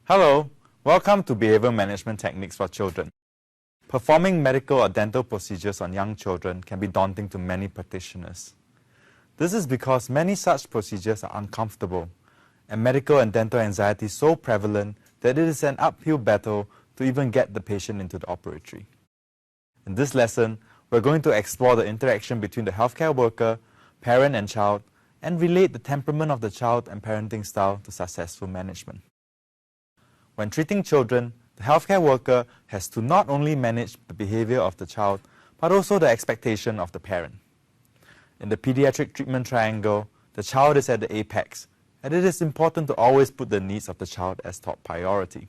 Hello, welcome to Behavior Management Techniques for Children. Performing medical or dental procedures on young children can be daunting to many practitioners. This is because many such procedures are uncomfortable, and medical and dental anxiety is so prevalent that it is an uphill battle to even get the patient into the operatory. In this lesson, we're going to explore the interaction between the healthcare worker, parent and child, and relate the temperament of the child and parenting style to successful management. When treating children, the healthcare worker has to not only manage the behavior of the child, but also the expectation of the parent. In the pediatric treatment triangle, the child is at the apex, and it is important to always put the needs of the child as top priority.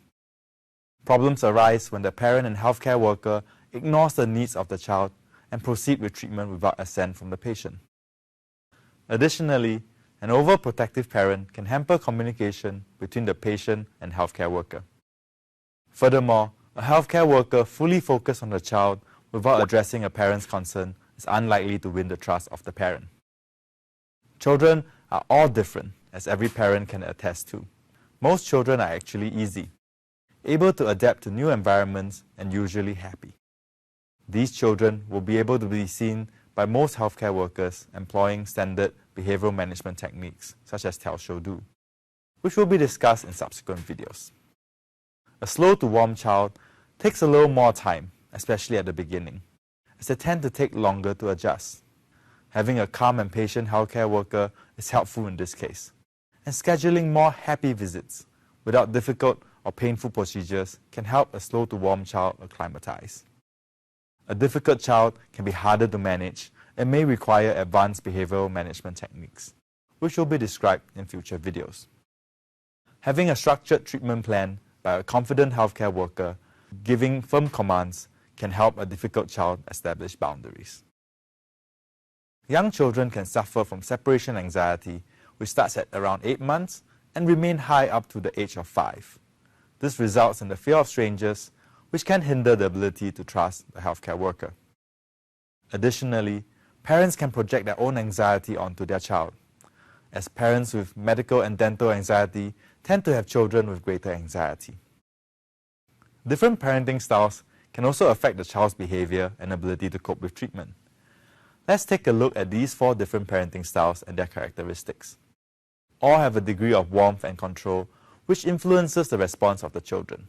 Problems arise when the parent and healthcare worker ignores the needs of the child and proceed with treatment without assent from the patient. Additionally, an overprotective parent can hamper communication between the patient and healthcare worker. Furthermore, a healthcare worker fully focused on the child without addressing a parent's concern is unlikely to win the trust of the parent. Children are all different, as every parent can attest to. Most children are actually easy, able to adapt to new environments and usually happy. These children will be able to be seen by most healthcare workers employing standard behavioral management techniques such as Tell, Show, Do, which will be discussed in subsequent videos. A slow to warm child takes a little more time, especially at the beginning, as they tend to take longer to adjust. Having a calm and patient healthcare worker is helpful in this case, and scheduling more happy visits without difficult or painful procedures can help a slow to warm child acclimatize. A difficult child can be harder to manage and may require advanced behavioral management techniques, which will be described in future videos. Having a structured treatment plan by a confident healthcare worker giving firm commands can help a difficult child establish boundaries. Young children can suffer from separation anxiety, which starts at around 8 months and remain high up to the age of 5. This results in the fear of strangers, which can hinder the ability to trust the healthcare worker. Additionally, parents can project their own anxiety onto their child, as parents with medical and dental anxiety tend to have children with greater anxiety. Different parenting styles can also affect the child's behavior and ability to cope with treatment. Let's take a look at these 4 different parenting styles and their characteristics. All have a degree of warmth and control, which influences the response of the children.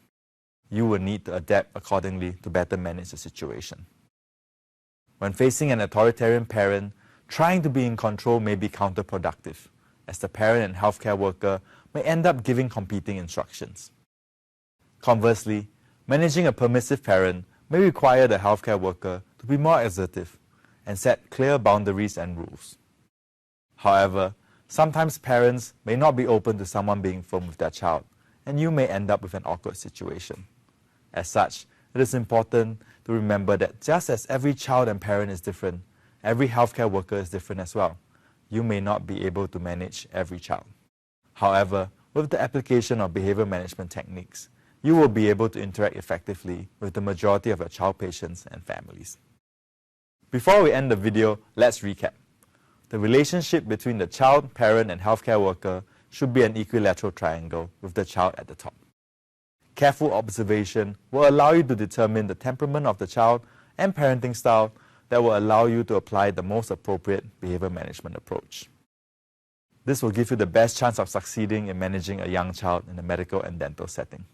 You will need to adapt accordingly to better manage the situation. When facing an authoritarian parent, trying to be in control may be counterproductive, as the parent and healthcare worker may end up giving competing instructions. Conversely, managing a permissive parent may require the healthcare worker to be more assertive and set clear boundaries and rules. However, sometimes parents may not be open to someone being firm with their child, and you may end up with an awkward situation. As such, it is important to remember that just as every child and parent is different, every healthcare worker is different as well. You may not be able to manage every child. However, with the application of behavior management techniques, you will be able to interact effectively with the majority of your child patients and families. Before we end the video, let's recap. The relationship between the child, parent, and healthcare worker should be an equilateral triangle with the child at the top. Careful observation will allow you to determine the temperament of the child and parenting style that will allow you to apply the most appropriate behavior management approach. This will give you the best chance of succeeding in managing a young child in a medical and dental setting.